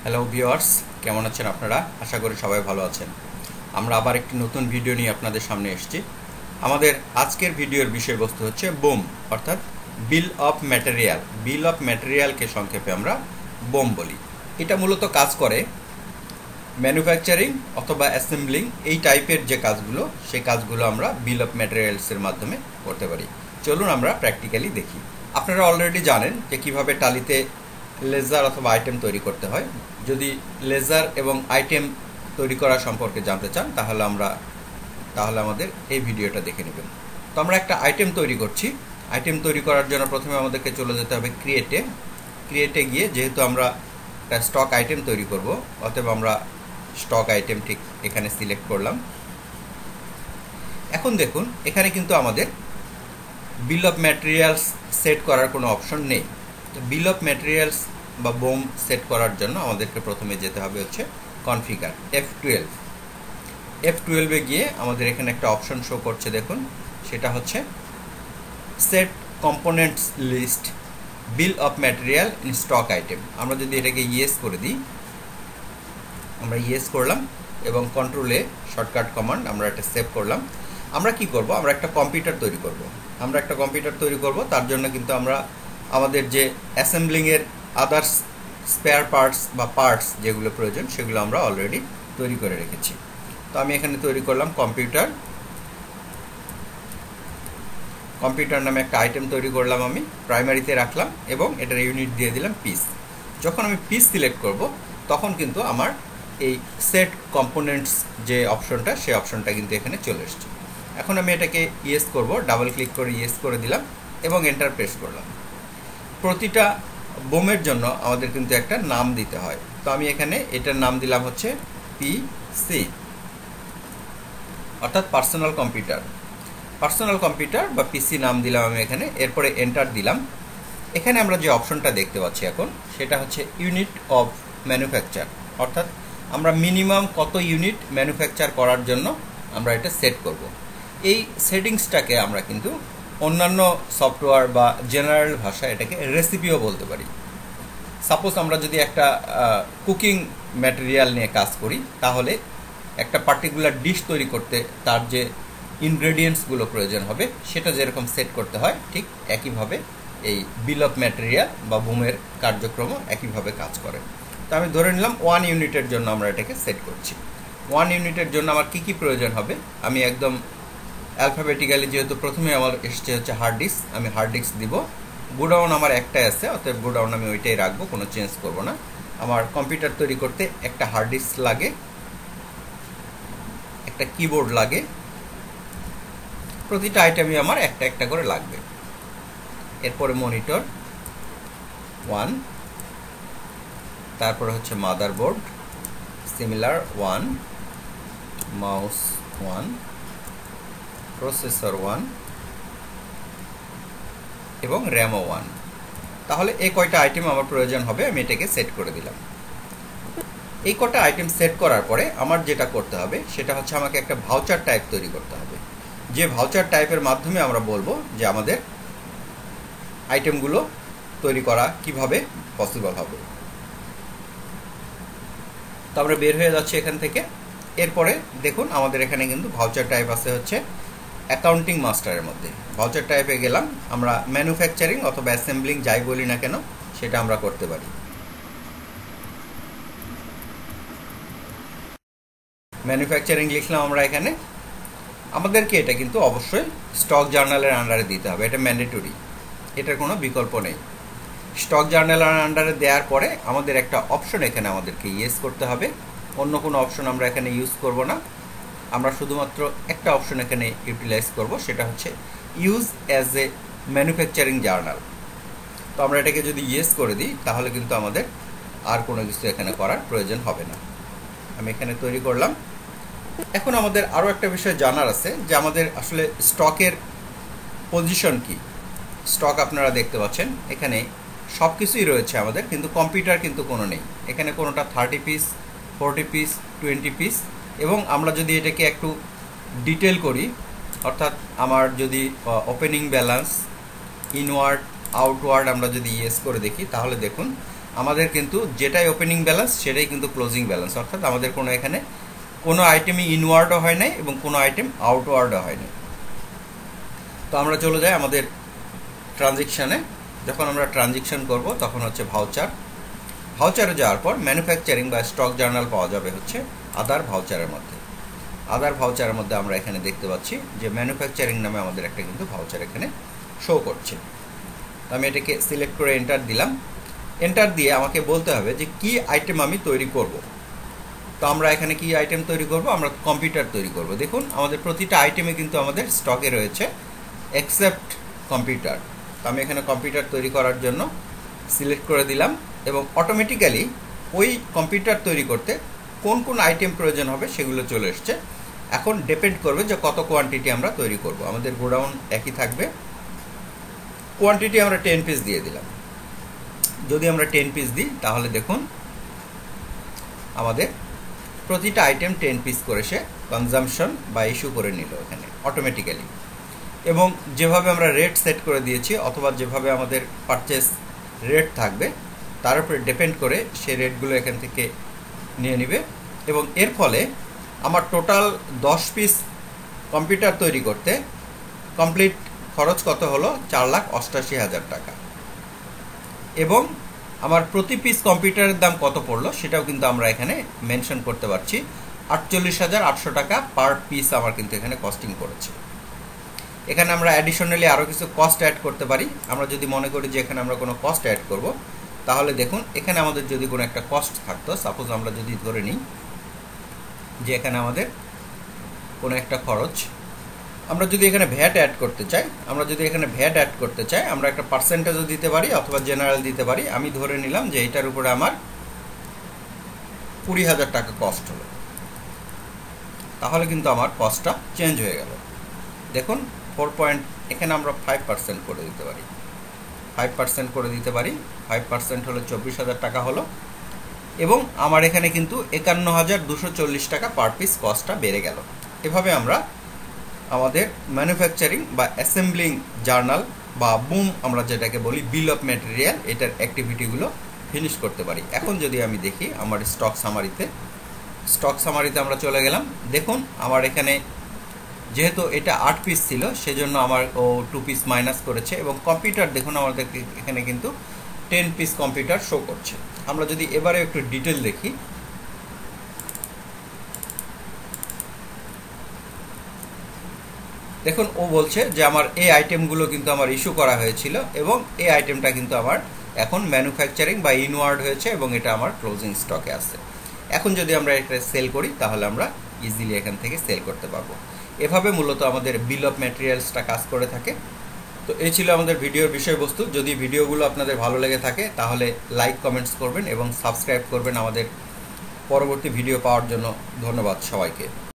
Hello viewers, কেমন আছেন আপনারা? আশা করি সবাই ভালো আছেন। আমরা আবার একটি নতুন ভিডিও নিয়ে আপনাদের সামনে এসেছি। আমাদের আজকের ভিডিওর বিষয়বস্তু হচ্ছে বোম, অর্থাৎ bill of material. Bill of ম্যাটেরিয়ালকে সংক্ষেপে আমরা বোম বলি। এটা মূলত কাজ করে ম্যানুফ্যাকচারিং অথবা অ্যাসেম্বলিং, এই টাইপের যে কাজগুলো, সেই কাজগুলো আমরা বিল অফ ম্যাটেরিয়ালসের মাধ্যমে করতে পারি। চলুন আমরা প্র্যাকটিক্যালি দেখি। আপনারা অলরেডি জানেন যে কিভাবে টালিতে লেজার অথবা আইটেম তৈরি করতে হয়। যদি লেজার এবং আইটেম তৈরি করা সম্পর্কে জানতে চান তাহলে আমাদের এই ভিডিওটা দেখে নেবেন। তো আমরা একটা আইটেম তৈরি করছি। আইটেম তৈরি করার জন্য প্রথমে আমাদেরকে চলে যেতে হবে ক্রিয়েটে গিয়ে, যেহেতু আমরা একটা স্টক আইটেম তৈরি করব, অতএব আমরা স্টক আইটেম ঠিক এখানে সিলেক্ট করলাম। এখন দেখুন, এখানে কিন্তু আমাদের বিল অফ ম্যাটেরিয়ালস সেট করার কোনো অপশন নেই। তো বিল অফ ম্যাটেরিয়ালস বা বোম সেট করার জন্য আমাদেরকে প্রথমে যেতে হবে হচ্ছে কনফিগার, F12 গিয়ে আমাদের এখানে একটা অপশন শো করছে, দেখুন, সেটা হচ্ছে set components list bill of material in stock item. আমরা যদি এটাকে ইয়েস করে দিই, আমরা ইয়েস করলাম এবং কন্ট্রোলে শর্টকাট কমান্ড আমরা এটা সেভ করলাম। আমরা কি করব? আমরা একটা কম্পিউটার তৈরি করব। তার জন্য কিন্তু আমরা আমাদের যে অ্যাসেম্বলিংয়ের আদার্স স্পেয়ার পার্টস বা পার্টস যেগুলো প্রয়োজন, সেগুলো আমরা অলরেডি তৈরি করে রেখেছি। তো আমি এখানে তৈরি করলাম কম্পিউটার নামে একটা আইটেম তৈরি করলাম, আমি প্রাইমারিতে রাখলাম এবং এটার ইউনিট দিয়ে দিলাম পিস। যখন আমি পিস সিলেক্ট করব, তখন কিন্তু আমার এই সেট কম্পোনেন্টস যে অপশনটা, সেই অপশনটা কিন্তু এখানে চলে এসছে। এখন আমি এটাকে ইয়েস করব, ডাবল ক্লিক করে ইয়েস করে দিলাম এবং এন্টার প্রেস করলাম। প্রতিটা বোমের জন্য আমাদের কিন্তু একটা নাম দিতে হয়। তো আমি এখানে এটার নাম দিলাম হচ্ছে পিসি, অর্থাৎ পার্সোনাল কম্পিউটার বা পিসি নাম দিলাম আমি এখানে। এরপরে এন্টার দিলাম। এখানে আমরা যে অপশনটা দেখতে পাচ্ছি এখন, সেটা হচ্ছে ইউনিট অফ ম্যানুফ্যাকচার, অর্থাৎ আমরা মিনিমাম কত ইউনিট ম্যানুফ্যাকচার করার জন্য আমরা এটা সেট করব। এই সেটিংসটাকে আমরা কিন্তু অন্যান্য সফটওয়্যার বা জেনারেল ভাষা এটাকে রেসিপিও বলতে পারি। সাপোজ আমরা যদি একটা কুকিং ম্যাটেরিয়াল নিয়ে কাজ করি, তাহলে একটা পার্টিকুলার ডিশ তৈরি করতে তার যে ইনগ্রেডিয়েন্টসগুলো প্রয়োজন হবে, সেটা যেরকম সেট করতে হয়, ঠিক একইভাবে এই বিল অফ ম্যাটেরিয়াল বা বোমের কার্যক্রম একইভাবে কাজ করে। তো আমি ধরে নিলাম 1 ইউনিটের জন্য আমরা এটাকে সেট করছি। 1 ইউনিটের জন্য আমার কি প্রয়োজন হবে, আমি একদম অ্যালফাবেটিক্যালি, যেহেতু প্রথমে আমার এসছে হচ্ছে হার্ড ডিস্ক, আমি হার্ড ডিস্ক দিব। গোডাউন আমার একটাই আছে, অতএব গোডাউন আমি ওইটাই রাখবো, কোনো চেঞ্জ করব না। আমার কম্পিউটার তৈরি করতে একটা হার্ড ডিস্ক লাগে, একটা কিবোর্ড লাগে, প্রতিটা আইটেমই আমার একটা একটা করে লাগবে। এরপরে মনিটর 1, তারপরে হচ্ছে মাদারবোর্ড সিমিলার 1, মাউস 1, প্রসেসর 1 এবং র্যামও 1। তাহলে এই কয়টা আইটেম আমার প্রয়োজন হবে, আমি এটাকে সেট করে দিলাম। এই কটা আইটেম সেট করার পরে আমার যেটা করতে হবে, সেটা হচ্ছে আমাকে একটা ভাউচার টাইপ তৈরি করতে হবে, যে ভাউচার টাইপের মাধ্যমে আমরা বলবো যে আমাদের আইটেমগুলো তৈরি করা কিভাবে পসিবল হবে। তো আমরা বের হয়ে যাচ্ছি এখান থেকে। এরপরে দেখুন, আমাদের এখানে কিন্তু ভাউচার টাইপ আছে হচ্ছে অ্যাকাউন্টিং মাস্টারের মধ্যে। ভাউচার টাইপে গেলাম, আমরা ম্যানুফ্যাকচারিং অথবা অ্যাসেম্বলিং যাই বলি না কেন, সেটা আমরা করতে পারি। ম্যানুফ্যাকচারিং লিখলাম আমরা এখানে। আমাদেরকে এটা কিন্তু অবশ্যই স্টক জার্নালের আন্ডারে দিতে হবে, এটা ম্যান্ডেটরি, এটার কোনো বিকল্প নেই। স্টক জার্নালের আন্ডারে দেওয়ার পরে আমাদের একটা অপশন এখানে আমাদেরকে ইয়েস করতে হবে। অন্য কোনো অপশন আমরা এখানে ইউজ করব না, আমরা শুধুমাত্র একটা অপশন এখানে ইউটিলাইজ করব, সেটা হচ্ছে use as a manufacturing journal. তো আমরা এটাকে যদি ইয়েস করে দিই, তাহলে কিন্তু আমাদের আর কোনো কিছু এখানে করার প্রয়োজন হবে না। আমি এখানে তৈরি করলাম। এখন আমাদের আরও একটা বিষয় জানার আছে, যে আমাদের আসলে স্টকের পজিশন কি। স্টক আপনারা দেখতে পাচ্ছেন এখানে সব কিছুই রয়েছে আমাদের, কিন্তু কম্পিউটার কিন্তু কোনো নেই। এখানে কোনোটা 30 পিস, 40 পিস, 20 পিস। এবং আমরা যদি এটাকে একটু ডিটেল করি, অর্থাৎ আমার যদি ওপেনিং ব্যালেন্স, ইনওয়ার্ড, আউটওয়ার্ড আমরা যদি ইয়েস করে দেখি, তাহলে দেখুন আমাদের কিন্তু যেটাই ওপেনিং ব্যালেন্স সেটাই কিন্তু ক্লোজিং ব্যালেন্স, অর্থাৎ আমাদের কোনো এখানে কোনো আইটেমই ইনওয়ার্ডও হয় নাই এবং কোনো আইটেম আউটওয়ার্ডও হয় নাই। তো আমরা চলে যাই আমাদের ট্রানজেকশানে। যখন আমরা ট্রানজেকশন করব তখন হচ্ছে ভাউচারে যাওয়ার পর ম্যানুফ্যাকচারিং বা স্টক জার্নাল পাওয়া যাবে হচ্ছে আদার ভাউচারের মধ্যে। আদার ভাউচারের মধ্যে আমরা এখানে দেখতে পাচ্ছি যে ম্যানুফ্যাকচারিং নামে আমাদের একটা কিন্তু ভাউচার এখানে শো করছে। তো আমি এটাকে সিলেক্ট করে এন্টার দিলাম। এন্টার দিয়ে আমাকে বলতে হবে যে কি আইটেম আমি তৈরি করব। তো আমরা এখানে কি আইটেম তৈরি করব, আমরা কম্পিউটার তৈরি করব। দেখুন আমাদের প্রতিটা আইটেমে কিন্তু আমাদের স্টকে রয়েছে এক্সেপ্ট কম্পিউটার। তো আমি এখানে কম্পিউটার তৈরি করার জন্য সিলেক্ট করে দিলাম এবং অটোমেটিক্যালি ওই কম্পিউটার তৈরি করতে কোন কোন আইটেম প্রয়োজন হবে সেগুলো চলে এসছে। এখন ডিপেন্ড করবে যে কত কোয়ান্টিটি আমরা তৈরি করব। আমাদের গোডাউন একই থাকবে, কোয়ান্টিটি আমরা 10 পিস দিয়ে দিলাম। যদি আমরা 10 পিস দিই তাহলে দেখুন আমাদের প্রতিটা আইটেম 10 পিস করে সে কনজাম্পশন বা ইস্যু করে নিল এখানে অটোমেটিক্যালি। এবং যেভাবে আমরা রেট সেট করে দিয়েছি অথবা যেভাবে আমাদের পারচেস রেট থাকবে তার উপরে ডিপেন্ড করে সে রেটগুলো এখান থেকে নিয়ে নেবে। এবং এর ফলে আমার টোটাল 10 পিস কম্পিউটার তৈরি করতে কমপ্লিট খরচ কত হলো, 4,88,000 টাকা। এবং আমার প্রতি পিস কম্পিউটারের দাম কত পড়লো সেটাও কিন্তু আমরা এখানে মেনশন করতে পারছি। 48,800 টাকা পার পিস আমার কিন্তু এখানে কস্টিং পড়েছে। এখানে আমরা অ্যাডিশনালি আরও কিছু কস্ট অ্যাড করতে পারি। আমরা যদি মনে করি যে এখানে আমরা কোনো কস্ট অ্যাড করব তাহলে দেখুন এখানে আমাদের যদি কোনো একটা কস্ট থাকতো, সাপোজ আমরা যদি ধরে নিই যে এখানে আমাদের কোনো একটা খরচ, আমরা যদি এখানে ভ্যাট অ্যাড করতে চাই, আমরা একটা পার্সেন্টেজও দিতে পারি অথবা জেনারেল দিতে পারি। আমি ধরে নিলাম যে এটার উপরে আমার 20,000 টাকা কস্ট হলো, তাহলে কিন্তু আমার কস্টটা চেঞ্জ হয়ে গেল। দেখুন এখানে আমরা 5% করে দিতে পারি, 5% করে দিতে পারি। 5% হলো 24,000 টাকা হলো এবং আমার এখানে কিন্তু 51,240 টাকা পার পিস কস্টটা বেড়ে গেল। এভাবে আমরা আমাদের ম্যানুফ্যাকচারিং বা অ্যাসেম্বলিং জার্নাল বা বুম আমরা যেটাকে বলি বিল অফ ম্যাটেরিয়াল, এটার অ্যাক্টিভিটিগুলো ফিনিশ করতে পারি। এখন যদি আমি দেখি আমার স্টক সামারিতে আমরা চলে গেলাম। দেখুন আমার এখানে যেহেতু এটা 8 পিস ছিল সেজন্য আমার 2 পিস মাইনাস করেছে এবং কম্পিউটার দেখুন আমাদের এখানে কিন্তু 10 পিস কম্পিউটার শো করছে। আমরা যদি এবারে একটু ডিটেল দেখি, দেখুন ও বলছে যে আমার এই আইটেমগুলো কিন্তু আমার ইস্যু করা হয়েছিল এবং এই আইটেমটা কিন্তু আমার এখন ম্যানুফ্যাকচারিং বা ইনওয়ার্ড হয়েছে এবং এটা আমার ক্লোজিং স্টকে আছে। এখন যদি আমরা এটা সেল করি তাহলে আমরা ইজিলি এখান থেকে সেল করতে পারবো। এভাবে মূলত আমাদের বিল অফ ম্যাটেরিয়ালসটা কাজ করে থাকে। তো এই ছিল আমাদের ভিডিওর বিষয়বস্তু। যদি ভিডিওগুলো আপনাদের ভালো লেগে থাকে তাহলে লাইক কমেন্টস করবেন এবং সাবস্ক্রাইব করবেন আমাদের পরবর্তী ভিডিও পাওয়ার জন্য। ধন্যবাদ সবাইকে।